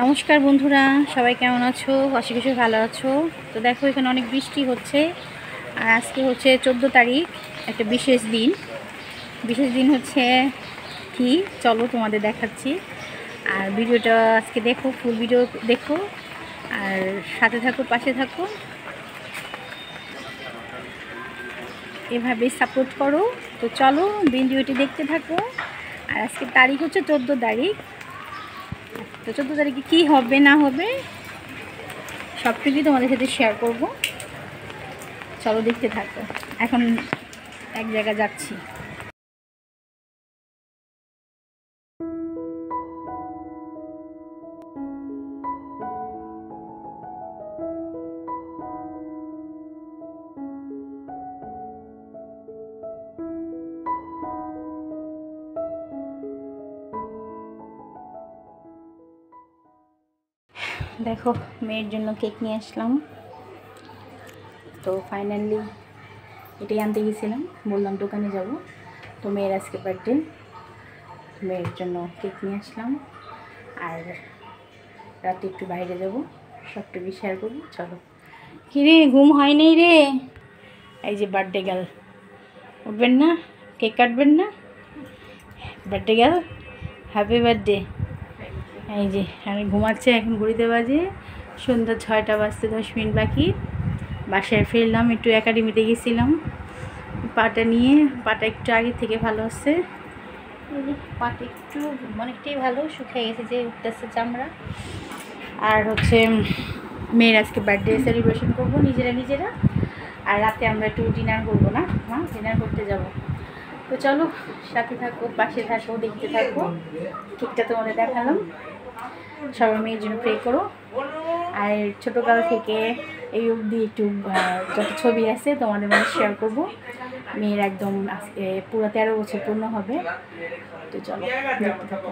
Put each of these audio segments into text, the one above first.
নমস্কার বন্ধুরা, সবাই কেমন আছো? আশা করি ভালো আছো। তো দেখো, এখানে অনেক বৃষ্টি হচ্ছে। আর আজকে হচ্ছে 14 তারিখ, একটা বিশেষ দিন হচ্ছে কি, চলো তোমাদের দেখাচ্ছি। আর ভিডিওটা আজকে দেখো, ফুল ভিডিও দেখো আর সাথে থাকো, পাশে থাকো, এভাবেই সাপোর্ট করো। তো চলো ভিডিওটি দেখতে থাকো। আর আজকে তারিখ হচ্ছে 14 তারিখ। তো 14 তারিখে কী হবে না হবে সবটুকুই তোমাদের সাথে শেয়ার করব। চলো দেখতে থাকো। এখন এক জায়গায় যাচ্ছি। দেখো, মেয়ের জন্য কেক নিয়ে আসলাম। তো ফাইনালি এটাই আনতে গেছিলাম, বললাম দোকানে যাব। তো মেয়ের আজকে বার্থডে, মেয়ের জন্য কেক নিয়ে আসলাম। আর রাতে একটু বাইরে যাব, সবটুকু শেয়ার করবো। চলো। কিরে, ঘুম হয় নাই রে? এই যে বার্থডে গার্ল, উঠবেন না? কেক কাটবেন না? Birthday girl, happy birthday. এই যে আমি ঘুমাচ্ছে। এখন ঘড়িতে বাজে সন্ধ্যা 6টা বাজতে 10 মিনিট বাকি। বাসায় ফিরলাম, একটু একাডেমিতে গেছিলাম। পাটা একটু আগে থেকে ভালো হচ্ছে। এই যে পাটা একটু অনেকটাই ভালো, শুকিয়ে গেছে, যে উঠতেছে চামড়া। আর হচ্ছে মেয়ের আজকে বার্থডে সেলিব্রেশন করবো নিজেরা। আর রাতে আমরা একটু ডিনার করবো, না হ্যাঁ, ডিনার করতে যাব। তো চলো, সাথে থাকো, পাশে থাকো, দেখতে থাকো। কেকটা তোমাদের দেখালাম। সবাই মেয়ের জন্য প্রে করো। আর ছোটোকাল থেকে এই অবধি একটু যত ছবি আছে তোমাদের মধ্যে শেয়ার করব। মেয়ের একদম আজকে পুরো 13 বছর পূর্ণ হবে। তো চলো দেখতে থাকো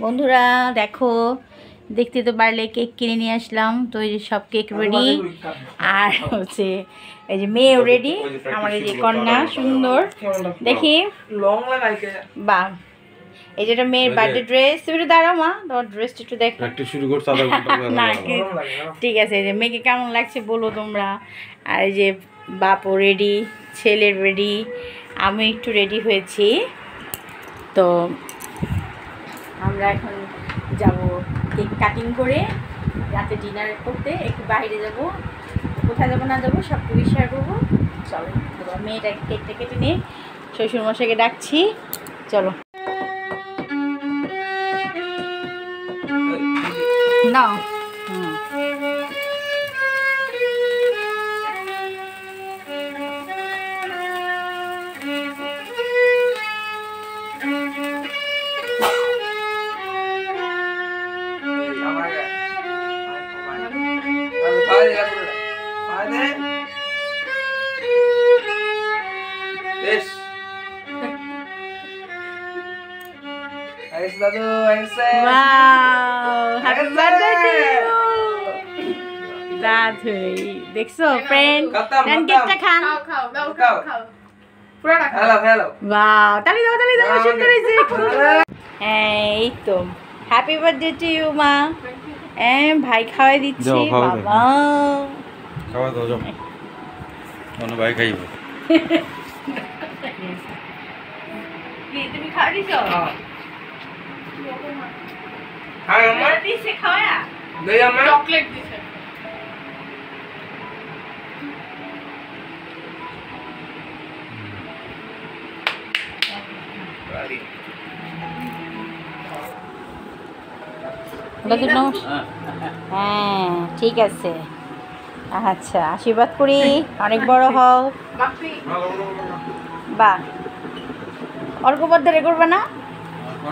বন্ধুরা। দেখো, দেখতে তো পারলে কেক কিনে নিয়ে আসলাম। তো এই যে সব কেক রেডি। আর হচ্ছে এই যে মেয়েও রেডি, আমার এই যে কন্যা সুন্দর দেখি। বাহ, এই যেটা মেয়ের বার্থডে ড্রেস। তুমি একটু দাঁড়াও মা, তোমার ড্রেসটা একটু দেখো। না ঠিক আছে। এই যে মেয়েকে কেমন লাগছে বলো তোমরা। আর এই যে বাপও রেডি, ছেলের রেডি, আমি একটু রেডি হয়েছি। তো আমরা এখন যাব কেক কাটিং করে, রাতে ডিনার করতে একটু বাইরে যাব। কোথায় যাবো না যাবো সবটুকু শেয়ার করবো। চলো, মেয়েটা কেকটা কেটে নিয়ে শ্বশুরমশাইকে ডাকছি। চলো না। দেখছো ফ্রেন্ড, কেকটা খান। এই তো হ্যাপি বার্থডে টু ইউ মা। ভাই খাওয়াই দিচ্ছি। বাবা খাওয়া দাও, যাও কোনো ভাই খাইব। তুমি খাওয়া দিছো? চকলেট দিছে। হ্যাঁ ঠিক আছে, আচ্ছা আশীর্বাদ করি, অনেক বড় হও। বাহ, অর্ঘ বার্থডে করবে না?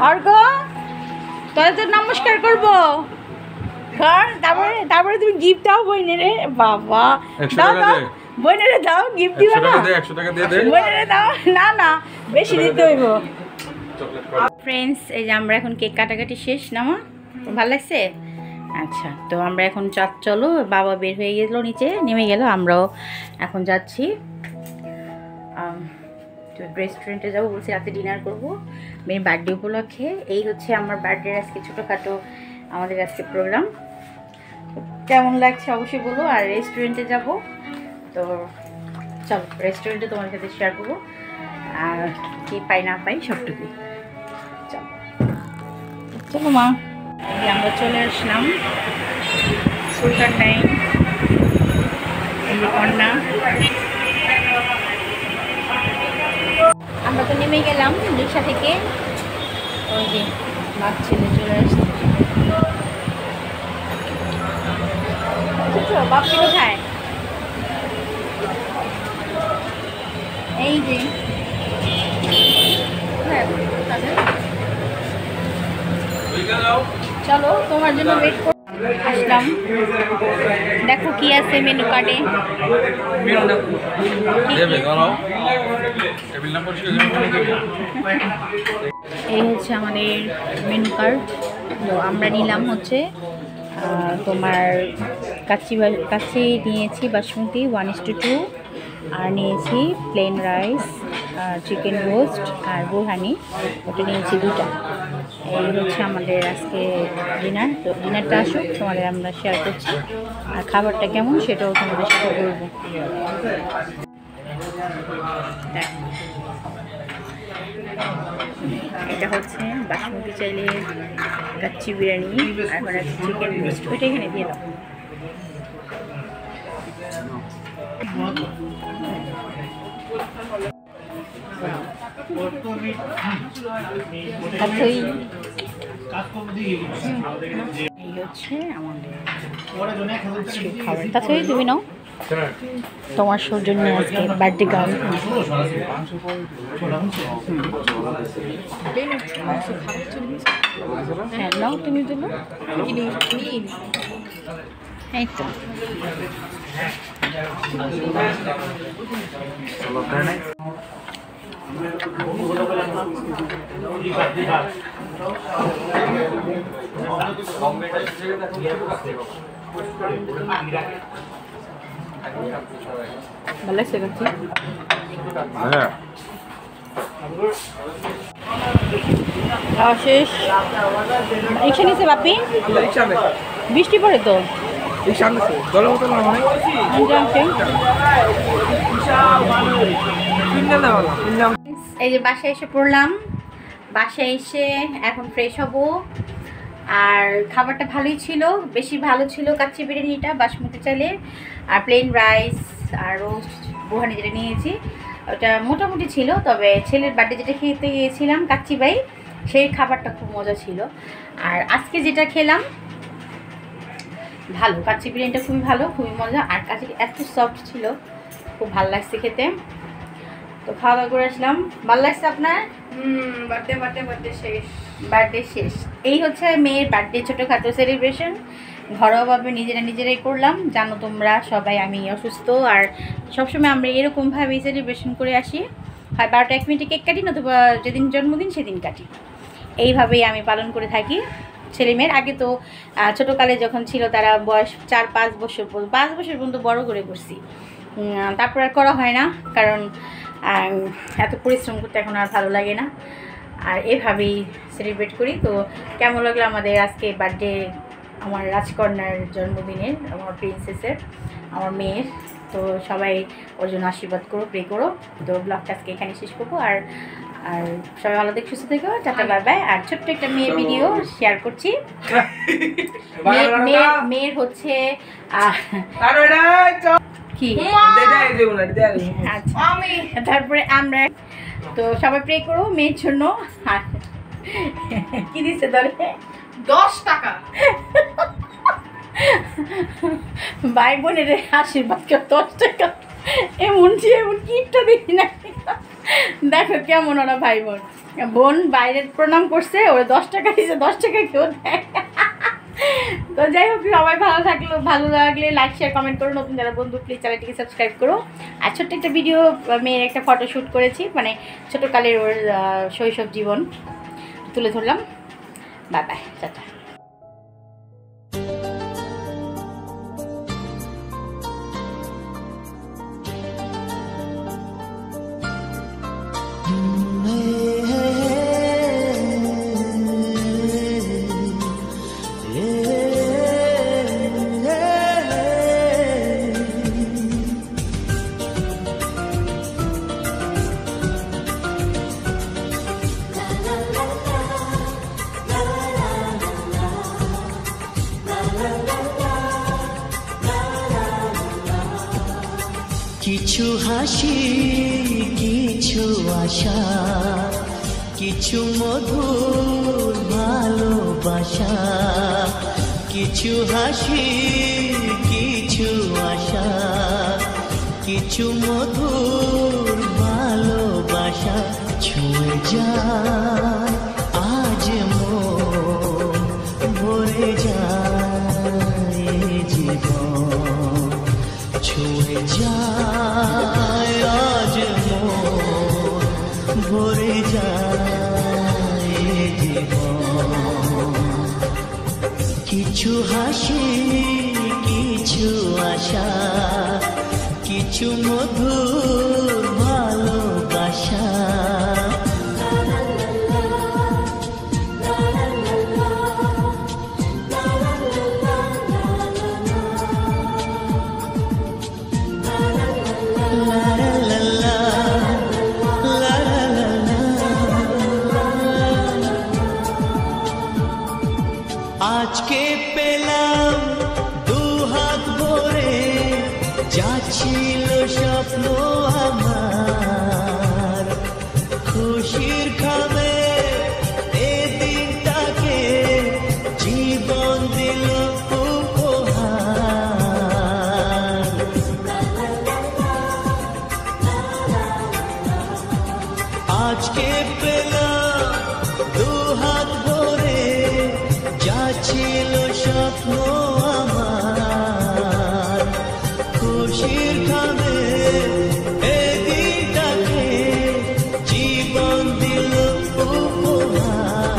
অর্ঘ তাহলে তো নমস্কার করবো। তারপরে তুমি গিফট দাও বইনেরে। বাবা দাও দাও, বইনেরে দাও, গিফট দিবা না? 100 টাকা দিয়ে দে বইনেরে দাও। না না, বেশি দিতে হইব। ফ্রেন্ডস, এই যে আমরা এখন কেক কাটাকাটি শেষ না মা? ভালো লাগছে? আচ্ছা, তো আমরা এখন চলো, বাবা বের হয়ে গেল, নিচে নেমে গেল, আমরাও এখন যাচ্ছি। তো তো রেস্টুরেন্টে যাবো বলছি, রাতে ডিনার করবো মেয়ের বার্থডে উপলক্ষে। এই হচ্ছে আমার বার্থডে আজকে ছোটোখাটো আমাদের আজকে প্রোগ্রাম। কেমন লাগছে অবশ্যই বলো। আর রেস্টুরেন্টে যাব, তো চলো রেস্টুরেন্টে তোমার সাথে শেয়ার করবো আর কি পাই না পাই সবটুকুই। চলো চলো মা, আমরা চলে আসলাম সুলতান ডাইন, কন্যা। আমরা তো নেমে গেলাম রিক্সা থেকে, ওই যে বাপ ছেলে চলে আসছে। বাপকে কোথায়? এই যে চলো তোমার জন্য ওয়েট করে আসলাম। দেখো কি আছে মেনু কার্ডে। এই হচ্ছে আমাদের মেনু কার্ড। তো আমরা নিলাম হচ্ছে তোমার কাচ্চি নিয়েছি বাসমতি 1:2, আর নিয়েছি প্লেন রাইস, চিকেন রোস্ট আর বোরহানি, ওটা নিয়েছি 2টা। এই হচ্ছে আমাদের আজকে ডিনার। তো ডিনারটা আসুক, তোমাদের আমরা শেয়ার করছি, আর খাবারটা কেমন সেটাও তোমাদের সাথে বলবো। এটা হচ্ছে বাসমতি চাইলে কাচ্চি বিরিয়ানি, আর এখন আছে চিকেন রোস্ট, ওইটা এখানে দিয়ে দাও। এই হচ্ছে আমাদের খাবার। তাছাড়া তুমি নাও, তোমার সৌজন্য আজকে বার্থডে গার্ল। হ্যাঁ নাও, তুমি তো নাও। এই তো ভালো লাগছে কাচ্চি। খাওয়া শেষ। রিক্সা নিচ্ছে বাপি? বৃষ্টি পড়ে তো। এই যে বাসায় এসে পড়লাম। বাসায় এসে এখন ফ্রেশ হব। আর খাবারটা ভালোই ছিল, বেশি ভালো ছিল কাচ্চি বিরিয়ানিটা বাসমতি চাইলে, আর প্লেন রাইস আর রোস্ট বোরহানি যেটা নিয়েছি ওটা মোটামুটি ছিল। তবে ছেলের বার্থডে যেটা খেতে গিয়েছিলাম কাচ্চি বাই, সেই খাবারটা খুব মজা ছিল। আর আজকে যেটা খেলাম ভালো, কাচ্চি বিরিয়ানিটা খুবই ভালো, খুবই মজা। আর কাচ্চি এত সফট ছিল, খুব ভালো লাগছে খেতে। তো খাওয়া দাওয়া করে আসলাম। ভালো লাগছে আপনার? বার্থডে শেষ। এই হচ্ছে মেয়ের বার্থডে ছোটোখাটো সেলিব্রেশন, ঘরোয়াভাবে নিজেরাই করলাম। জানো তোমরা সবাই আমি অসুস্থ, আর সবসময় আমরা এরকমভাবেই সেলিব্রেশন করে আসি। হয় 12টা 1 মিনিটে কেক কাটি, নতুবা যেদিন জন্মদিন সেদিন কাটি। এইভাবেই আমি পালন করে থাকি ছেলে মেয়ের। আগে তো ছোটোকালে যখন ছিল তারা বয়স 4-5 বছর 5 বছর পর্যন্ত বড় করে করছি, তারপর আর করা হয় না, কারণ এত পরিশ্রম করতে এখন আর ভালো লাগে না। আর এভাবেই সেলিব্রেট করি। তো কেমন লাগলো আমাদের আজকে বার্থডে, আমার রাজকন্যার জন্মদিনের, আমার প্রিন্সেসের, আমার মেয়ের। তো সবাই ওর জন্য আশীর্বাদ করো, প্রে করো। তো ব্লগটা আজকে এখানে শেষ করবো। আর সবাই ভালো দেখে সুস্থ থেকো, টাটা বাই বাই। আর ছোট্ট একটা মেয়ের ভিডিও শেয়ার করছি। মেয়ের হচ্ছে কি, তারপরে আমরা তো সবাই প্রে করো মেয়ের জন্য। কি দিচ্ছে ধরে 10 টাকা ভাই বোনের আশীর্বাদ করে 10 টাকা, এমন কিটটা দিই না। দেখো কেমন ওরা ভাই বোন বাইরের প্রণাম করছে, ওরা 10 টাকা দিচ্ছে, 10 টাকা কেউ দেয়। তো যাই হোক, সবাই ভালো লাগলে লাইক শেয়ার কমেন্ট করো। নতুন যারা বন্ধু প্লিজ চ্যানেলটিকে সাবস্ক্রাইব করো। আর ছোট্ট একটা ভিডিও, মেয়ের একটা ফটো শ্যুট করেছি, মানে ছোটোকালের ওর শৈশব জীবন তুলে ধরলাম। Bye bye, tata. কিছু হাসি কিছু আশা কিছু মধুর ভালোবাসা কিছু হাসি কিছু আশা কিছু মধুর ভালোবাসা ছুঁয়ে যায় আজ মন ভরে যায় জীবন ছুঁয়ে যায় আজ মন ভরে যায় জীবন কিছু হাসি কিছু আশা কিছু মধুর ভালোবাসা আজকে পেলাম দুহাত ভরে যাচ্ছিল স্বপ্ন আমার খুশির খাবে এ দিনটাকে জীবন দিল উপহার আজকে পেলাম দুহাত ভরে যাচ্ছিল স্বপ্ন আমার খুশির খাবে এদিনটাকে জীবন দিল উপহার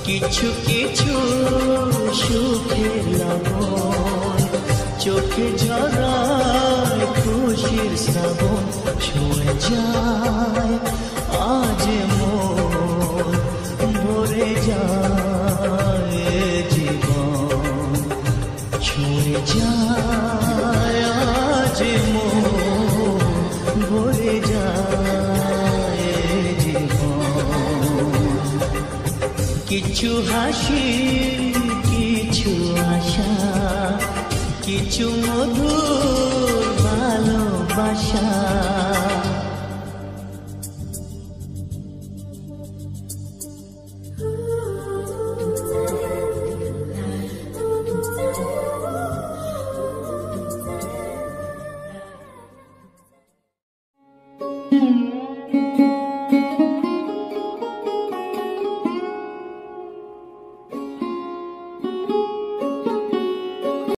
কিছু কিছু সুখের লবণ চোখে ঝরায় খুশির শ্রাবণ ছুঁয়ে যায় আজ মন ভরে যায় জীবন ছুঁয়ে যায় আজ মন ভরে যায় জীবন কিছু হাসি কিছু আশা কিছু মধুর ভালোবাসা Mm-hmm.